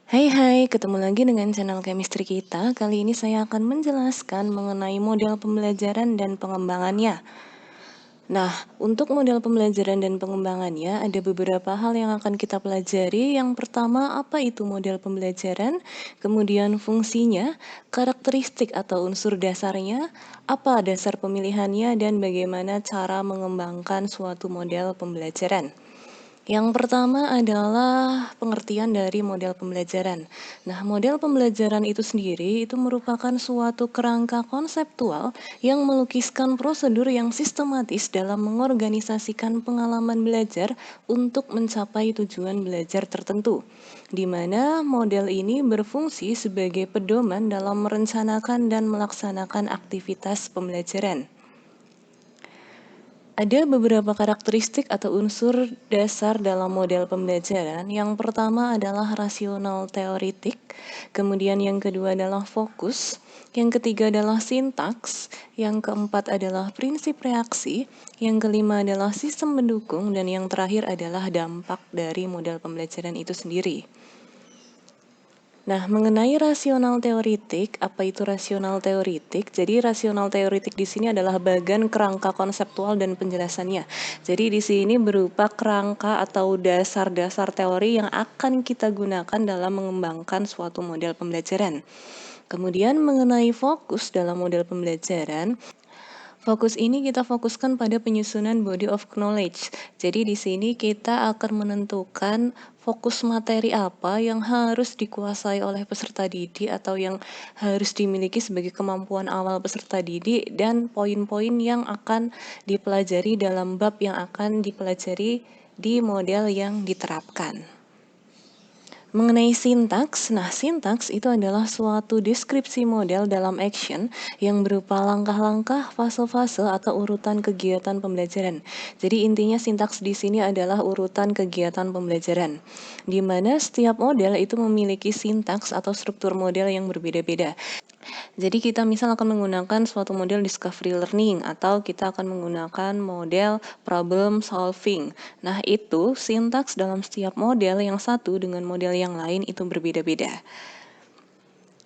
Hai, ketemu lagi dengan channel chemistry kita. Kali ini saya akan menjelaskan mengenai model pembelajaran dan pengembangannya. Nah, untuk model pembelajaran dan pengembangannya ada beberapa hal yang akan kita pelajari. Yang pertama, apa itu model pembelajaran? Kemudian fungsinya, karakteristik atau unsur dasarnya, apa dasar pemilihannya, dan bagaimana cara mengembangkan suatu model pembelajaran. Yang pertama adalah pengertian dari model pembelajaran. Nah, model pembelajaran itu sendiri itu merupakan suatu kerangka konseptual yang melukiskan prosedur yang sistematis dalam mengorganisasikan pengalaman belajar untuk mencapai tujuan belajar tertentu, di mana model ini berfungsi sebagai pedoman dalam merencanakan dan melaksanakan aktivitas pembelajaran. Ada beberapa karakteristik atau unsur dasar dalam model pembelajaran. Yang pertama adalah rasional teoritik, kemudian yang kedua adalah fokus, yang ketiga adalah sintaks, yang keempat adalah prinsip reaksi, yang kelima adalah sistem pendukung, dan yang terakhir adalah dampak dari model pembelajaran itu sendiri. Nah, mengenai rasional teoritik, apa itu rasional teoritik? Jadi, rasional teoritik di sini adalah bagian kerangka konseptual dan penjelasannya. Jadi, di sini berupa kerangka atau dasar-dasar teori yang akan kita gunakan dalam mengembangkan suatu model pembelajaran. Kemudian, mengenai fokus dalam model pembelajaran, fokus ini kita fokuskan pada penyusunan body of knowledge. Jadi di sini kita akan menentukan fokus materi apa yang harus dikuasai oleh peserta didik atau yang harus dimiliki sebagai kemampuan awal peserta didik dan poin-poin yang akan dipelajari dalam bab yang akan dipelajari di model yang diterapkan. Mengenai sintaks, nah sintaks itu adalah suatu deskripsi model dalam action yang berupa langkah-langkah, fase-fase atau urutan kegiatan pembelajaran. Jadi intinya sintaks di sini adalah urutan kegiatan pembelajaran, di mana setiap model itu memiliki sintaks atau struktur model yang berbeda-beda. Jadi kita misal akan menggunakan suatu model discovery learning atau kita akan menggunakan model problem solving. Nah, itu sintaks dalam setiap model yang satu dengan model yang lain itu berbeda-beda.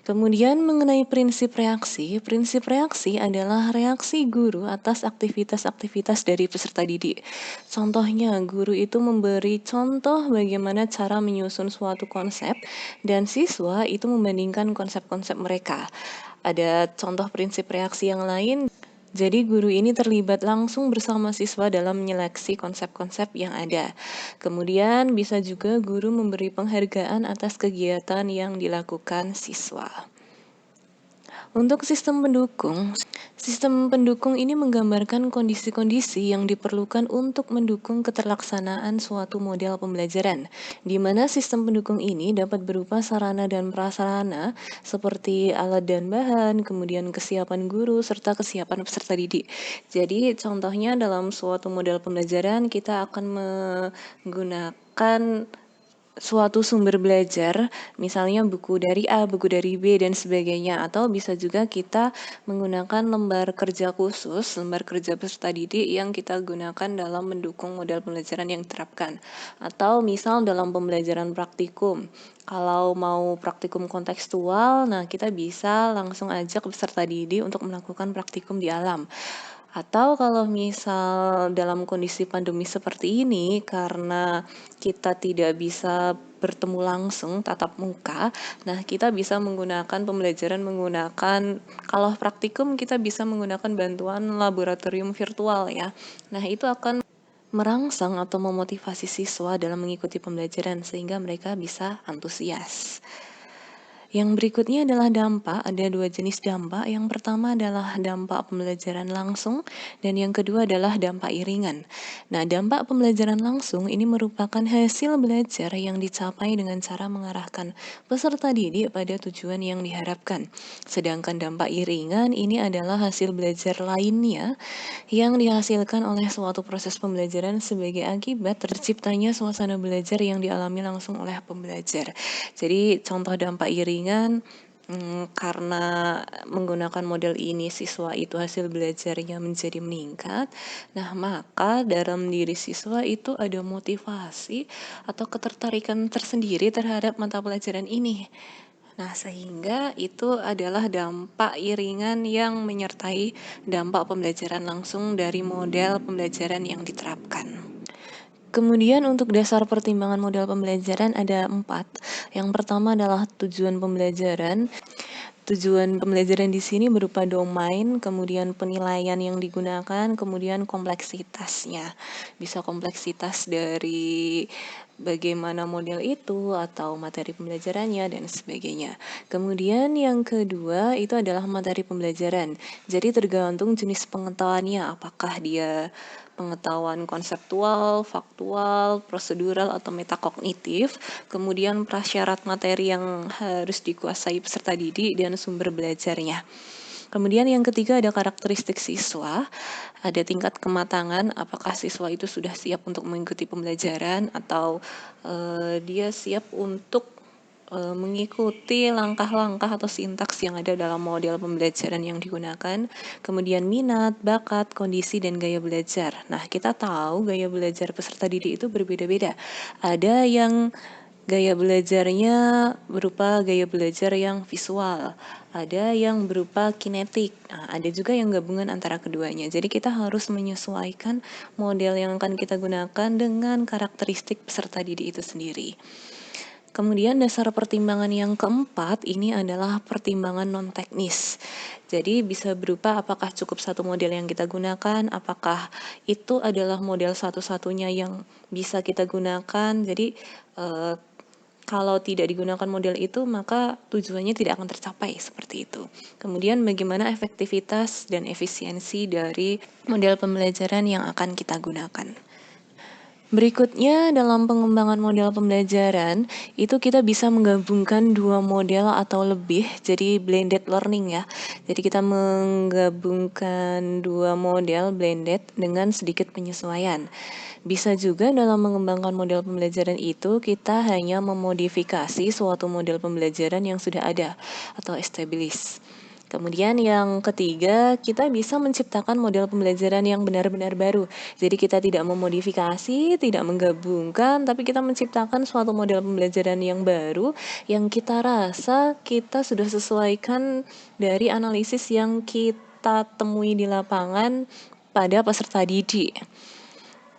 Kemudian mengenai prinsip reaksi adalah reaksi guru atas aktivitas-aktivitas dari peserta didik. Contohnya, guru itu memberi contoh bagaimana cara menyusun suatu konsep dan siswa itu membandingkan konsep-konsep mereka. Ada contoh prinsip reaksi yang lain. Jadi guru ini terlibat langsung bersama siswa dalam menyeleksi konsep-konsep yang ada. Kemudian bisa juga guru memberi penghargaan atas kegiatan yang dilakukan siswa. Untuk sistem pendukung ini menggambarkan kondisi-kondisi yang diperlukan untuk mendukung keterlaksanaan suatu model pembelajaran, di mana sistem pendukung ini dapat berupa sarana dan prasarana seperti alat dan bahan, kemudian kesiapan guru, serta kesiapan peserta didik. Jadi contohnya dalam suatu model pembelajaran kita akan menggunakan suatu sumber belajar, misalnya buku dari A, buku dari B, dan sebagainya. Atau bisa juga kita menggunakan lembar kerja khusus, lembar kerja peserta didik yang kita gunakan dalam mendukung model pembelajaran yang diterapkan. Atau misal dalam pembelajaran praktikum, kalau mau praktikum kontekstual, nah kita bisa langsung ajak peserta didik untuk melakukan praktikum di alam. Atau kalau misal dalam kondisi pandemi seperti ini, karena kita tidak bisa bertemu langsung tatap muka, nah kita bisa menggunakan pembelajaran menggunakan, kalau praktikum kita bisa menggunakan bantuan laboratorium virtual ya. Nah itu akan merangsang atau memotivasi siswa dalam mengikuti pembelajaran sehingga mereka bisa antusias. Yang berikutnya adalah dampak. Ada dua jenis dampak. Yang pertama adalah dampak pembelajaran langsung dan yang kedua adalah dampak iringan. Nah, dampak pembelajaran langsung ini merupakan hasil belajar yang dicapai dengan cara mengarahkan peserta didik pada tujuan yang diharapkan. Sedangkan dampak iringan ini adalah hasil belajar lainnya yang dihasilkan oleh suatu proses pembelajaran sebagai akibat terciptanya suasana belajar yang dialami langsung oleh pembelajar. Jadi contoh dampak iringan, Karena menggunakan model ini siswa itu hasil belajarnya menjadi meningkat. Nah, maka dalam diri siswa itu ada motivasi atau ketertarikan tersendiri terhadap mata pelajaran ini. Nah, sehingga itu adalah dampak iringan yang menyertai dampak pembelajaran langsung dari model pembelajaran yang diterapkan. Kemudian untuk dasar pertimbangan model pembelajaran ada 4. Yang pertama adalah tujuan pembelajaran. Tujuan pembelajaran di sini berupa domain, kemudian penilaian yang digunakan, kemudian kompleksitasnya. Bisa kompleksitas dari bagaimana model itu atau materi pembelajarannya dan sebagainya. Kemudian yang kedua itu adalah materi pembelajaran. Jadi tergantung jenis pengetahuannya, apakah dia pengetahuan konseptual, faktual, prosedural, atau metakognitif, kemudian prasyarat materi yang harus dikuasai peserta didik dan sumber belajarnya. Kemudian yang ketiga ada karakteristik siswa, ada tingkat kematangan, apakah siswa itu sudah siap untuk mengikuti pembelajaran atau dia siap untuk mengikuti langkah-langkah atau sintaks yang ada dalam model pembelajaran yang digunakan, kemudian minat, bakat, kondisi, dan gaya belajar. Nah, kita tahu gaya belajar peserta didik itu berbeda-beda. Ada yang gaya belajarnya berupa gaya belajar yang visual, ada yang berupa kinetik, nah, ada juga yang gabungan antara keduanya. Jadi kita harus menyesuaikan model yang akan kita gunakan dengan karakteristik peserta didik itu sendiri. Kemudian dasar pertimbangan yang keempat ini adalah pertimbangan non-teknis. Jadi bisa berupa apakah cukup satu model yang kita gunakan, apakah itu adalah model satu-satunya yang bisa kita gunakan. Jadi kalau tidak digunakan model itu, maka tujuannya tidak akan tercapai seperti itu. Kemudian bagaimana efektivitas dan efisiensi dari model pembelajaran yang akan kita gunakan. Berikutnya dalam pengembangan model pembelajaran, itu kita bisa menggabungkan dua model atau lebih, jadi blended learning ya. Jadi kita menggabungkan dua model blended dengan sedikit penyesuaian. Bisa juga dalam mengembangkan model pembelajaran itu, kita hanya memodifikasi suatu model pembelajaran yang sudah ada atau established. Kemudian yang ketiga, kita bisa menciptakan model pembelajaran yang benar-benar baru. Jadi kita tidak memodifikasi, tidak menggabungkan, tapi kita menciptakan suatu model pembelajaran yang baru yang kita rasa kita sudah sesuaikan dari analisis yang kita temui di lapangan pada peserta didik.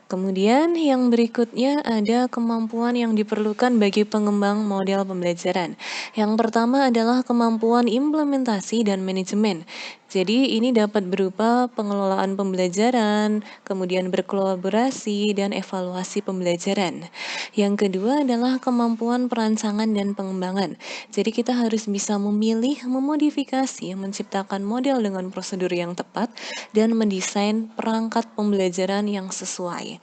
Kemudian yang berikutnya ada kemampuan yang diperlukan bagi pengembang model pembelajaran. Yang pertama adalah kemampuan implementasi dan manajemen. Jadi ini dapat berupa pengelolaan pembelajaran, kemudian berkolaborasi dan evaluasi pembelajaran. Yang kedua adalah kemampuan perancangan dan pengembangan. Jadi kita harus bisa memilih, memodifikasi, menciptakan model dengan prosedur yang tepat, dan mendesain perangkat pembelajaran yang sesuai.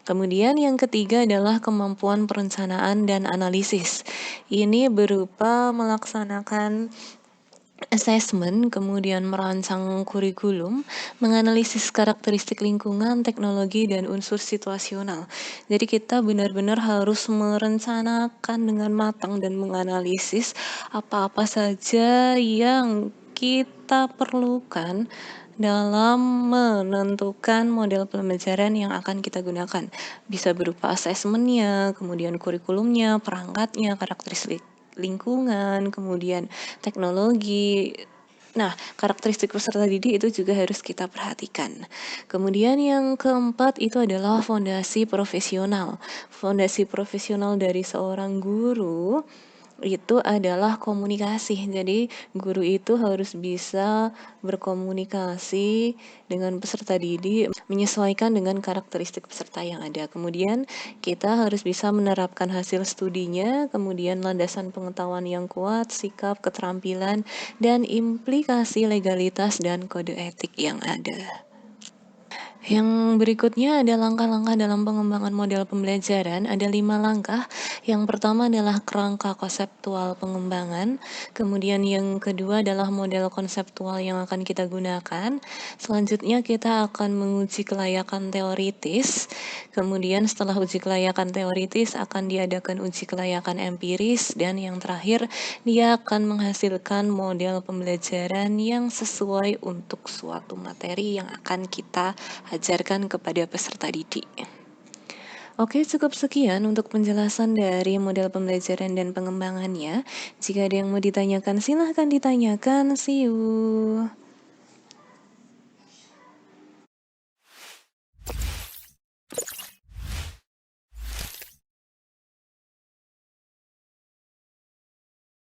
Kemudian yang ketiga adalah kemampuan perencanaan dan analisis. Ini berupa melaksanakan assessment, kemudian merancang kurikulum, menganalisis karakteristik lingkungan, teknologi, dan unsur situasional. Jadi kita benar-benar harus merencanakan dengan matang dan menganalisis apa-apa saja yang kita perlukan dalam menentukan model pembelajaran yang akan kita gunakan. Bisa berupa assessment-nya, kemudian kurikulumnya, perangkatnya, karakteristik lingkungan, kemudian teknologi. Nah, karakteristik peserta didik itu juga harus kita perhatikan. Kemudian yang keempat itu adalah fondasi profesional. Fondasi profesional dari seorang guru itu adalah komunikasi. Jadi guru itu harus bisa berkomunikasi dengan peserta didik, menyesuaikan dengan karakteristik peserta yang ada. Kemudian kita harus bisa menerapkan hasil studinya, kemudian landasan pengetahuan yang kuat, sikap, keterampilan, dan implikasi legalitas dan kode etik yang ada. Yang berikutnya ada langkah-langkah dalam pengembangan model pembelajaran. Ada 5 langkah. Yang pertama adalah kerangka konseptual pengembangan. Kemudian yang kedua adalah model konseptual yang akan kita gunakan. Selanjutnya kita akan menguji kelayakan teoritis. Kemudian setelah uji kelayakan teoritis akan diadakan uji kelayakan empiris. Dan yang terakhir, dia akan menghasilkan model pembelajaran yang sesuai untuk suatu materi yang akan kita ajarkan kepada peserta didik. Oke, cukup sekian untuk penjelasan dari model pembelajaran dan pengembangannya. Jika ada yang mau ditanyakan, silahkan ditanyakan. See you.